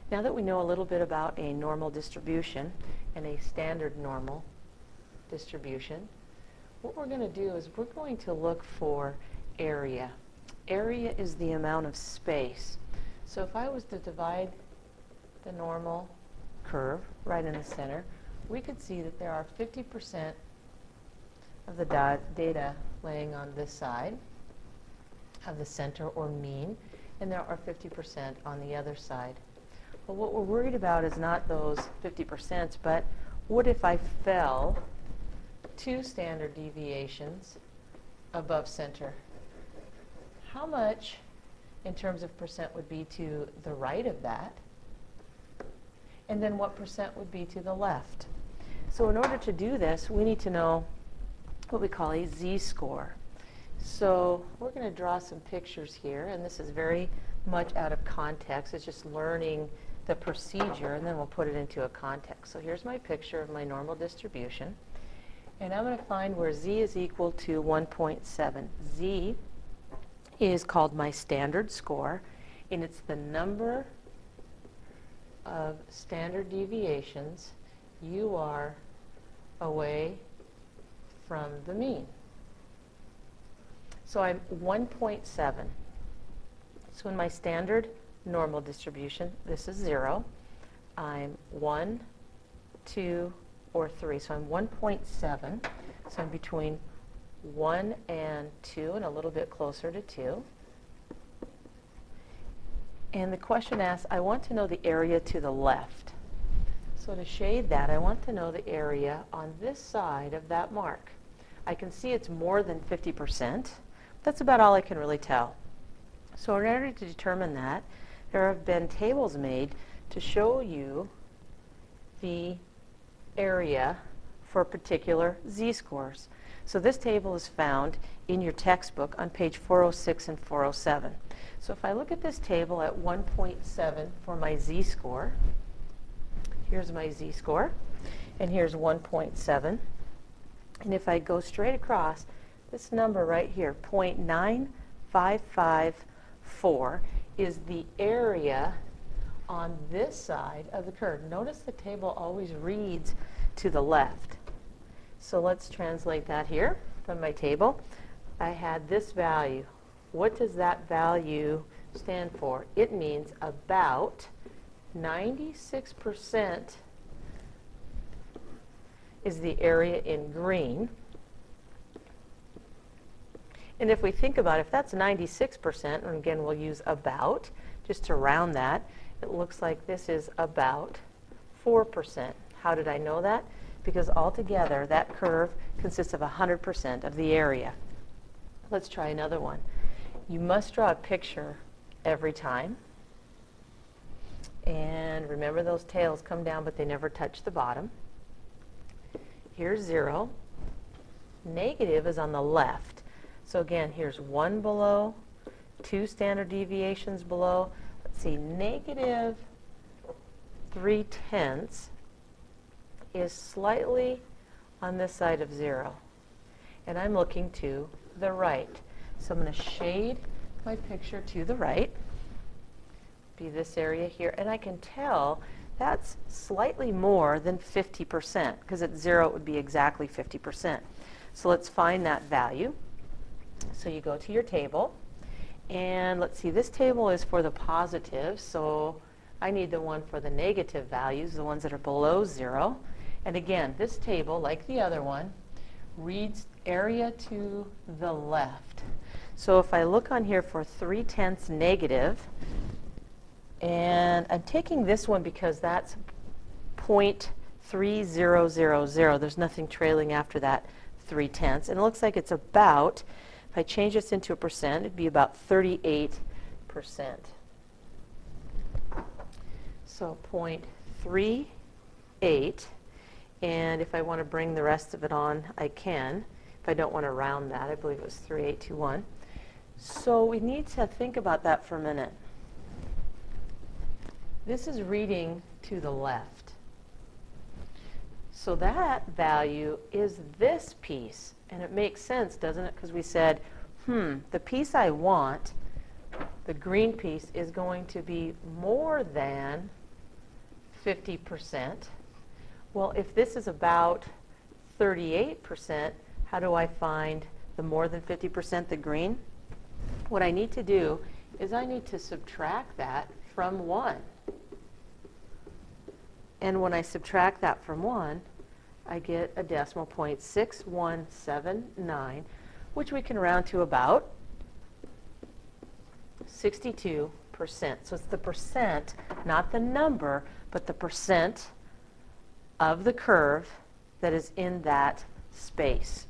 Now that we know a little bit about a normal distribution and a standard normal distribution, what we're going to do is we're going to look for area. Area is the amount of space. So if I was to divide the normal curve right in the center, we could see that there are 50% of the data laying on this side of the center or mean, and there are 50% on the other side. But what we're worried about is not those 50%, but what if I fell 2 standard deviations above center? How much in terms of percent would be to the right of that? And then what percent would be to the left? So in order to do this, we need to know what we call a z-score. So we're going to draw some pictures here, and this is very much out of context. It's just learning the procedure, and then we'll put it into a context. So here's my picture of my normal distribution, and I'm going to find where z is equal to 1.7. Z is called my standard score, and it's the number of standard deviations you are away from the mean. So I'm 1.7. So in my standard normal distribution, this is 0. I'm 1, 2, or 3. So I'm 1.7. So I'm between 1 and 2 and a little bit closer to 2. And the question asks, I want to know the area to the left. So to shade that, I want to know the area on this side of that mark. I can see it's more than 50%. That's about all I can really tell. So in order to determine that, there have been tables made to show you the area for particular z-scores. So this table is found in your textbook on page 406 and 407. So if I look at this table at 1.7 for my z-score, here's my z-score, and here's 1.7. And if I go straight across, this number right here, 0.9554, is the area on this side of the curve. Notice the table always reads to the left. So let's translate that here from my table. I had this value. What does that value stand for? It means about 96% is the area in green. And if we think about it, if that's 96%, and again we'll use about, just to round that, it looks like this is about 4%. How did I know that? Because altogether that curve consists of 100% of the area. Let's try another one. You must draw a picture every time. And remember, those tails come down, but they never touch the bottom. Here's 0. Negative is on the left. So again, here's 1 below, 2 standard deviations below. Let's see, negative 3/10 is slightly on this side of 0. And I'm looking to the right. So I'm going to shade my picture to the right, be this area here, and I can tell that's slightly more than 50%, because at 0 it would be exactly 50%. So let's find that value. So you go to your table, and let's see, this table is for the positive, so I need the one for the negative values, the ones that are below 0. And again, this table, like the other one, reads area to the left. So if I look on here for 3/10 negative, and I'm taking this one because that's 0.3000. There's nothing trailing after that 3/10. And it looks like it's about, if I change this into a percent, it'd be about 38%. So 0.38. And if I want to bring the rest of it on, I can. If I don't want to round that, I believe it was 3821. So we need to think about that for a minute. This is reading to the left. So that value is this piece. And it makes sense, doesn't it? Because we said, the piece I want, the green piece, is going to be more than 50%. Well, if this is about 38%, how do I find the more than 50%, the green? What I need to do is I need to subtract that from 1. And when I subtract that from 1, I get a decimal point, 6179, which we can round to about 62%. So it's the percent, not the number, but the percent of the curve that is in that space.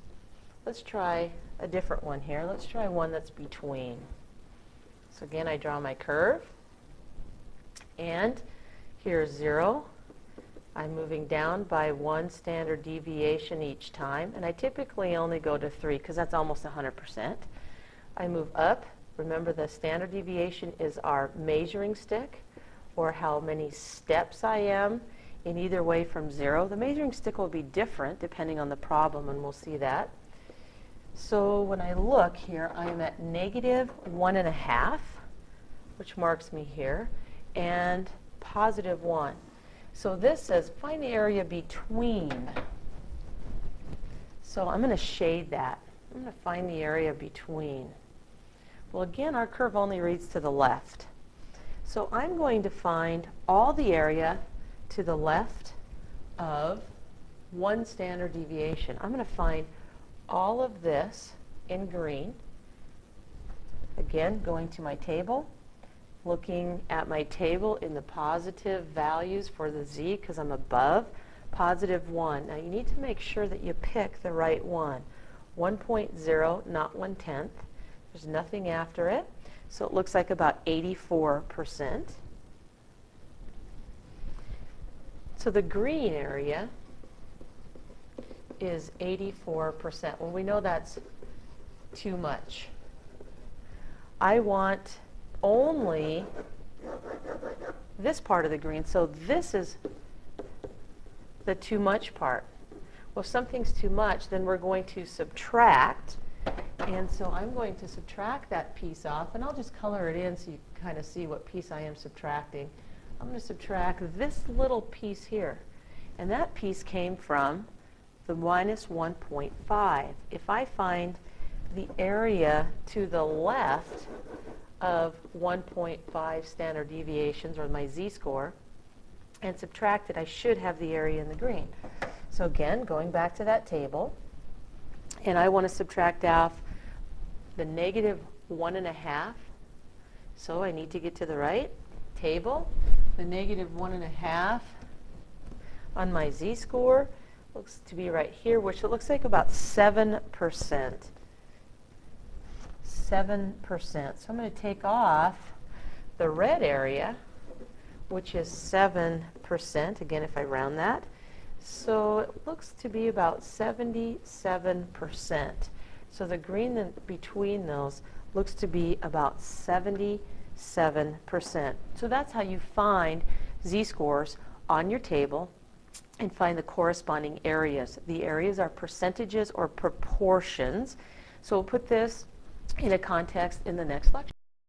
Let's try a different one here. Let's try one that's between. So again, I draw my curve, and here's 0. I'm moving down by 1 standard deviation each time, and I typically only go to 3 because that's almost 100%. I move up. Remember, the standard deviation is our measuring stick, or how many steps I am in either way from 0. The measuring stick will be different depending on the problem, and we'll see that. So when I look here, I am at negative 1.5, which marks me here, and positive 1. So this says find the area between. So I'm going to shade that. I'm going to find the area between. Well, again, our curve only reads to the left. So I'm going to find all the area to the left of 1 standard deviation. I'm going to find all of this in green. Again, going to my table, looking at my table in the positive values for the z because I'm above positive 1. Now you need to make sure that you pick the right one. 1.0, not 1/10. There's nothing after it. So it looks like about 84%. So the green area is 84%. Well, we know that's too much. I want only this part of the green. So this is the too much part. Well, if something's too much, then we're going to subtract. And so I'm going to subtract that piece off, and I'll just color it in so you can kind of see what piece I am subtracting. I'm going to subtract this little piece here. And that piece came from the minus 1.5. If I find the area to the left of 1.5 standard deviations, or my z-score, and subtract it, I should have the area in the green. So again, going back to that table, and I want to subtract off the negative 1.5. So I need to get to the right table. The negative 1.5 on my z-score looks to be right here, which it looks like about 7%. 7%. So I'm going to take off the red area, which is 7%, again if I round that. So it looks to be about 77%. So the green in between those looks to be about 77%. So that's how you find z-scores on your table and find the corresponding areas. The areas are percentages or proportions. So we'll put this in a context in the next lecture.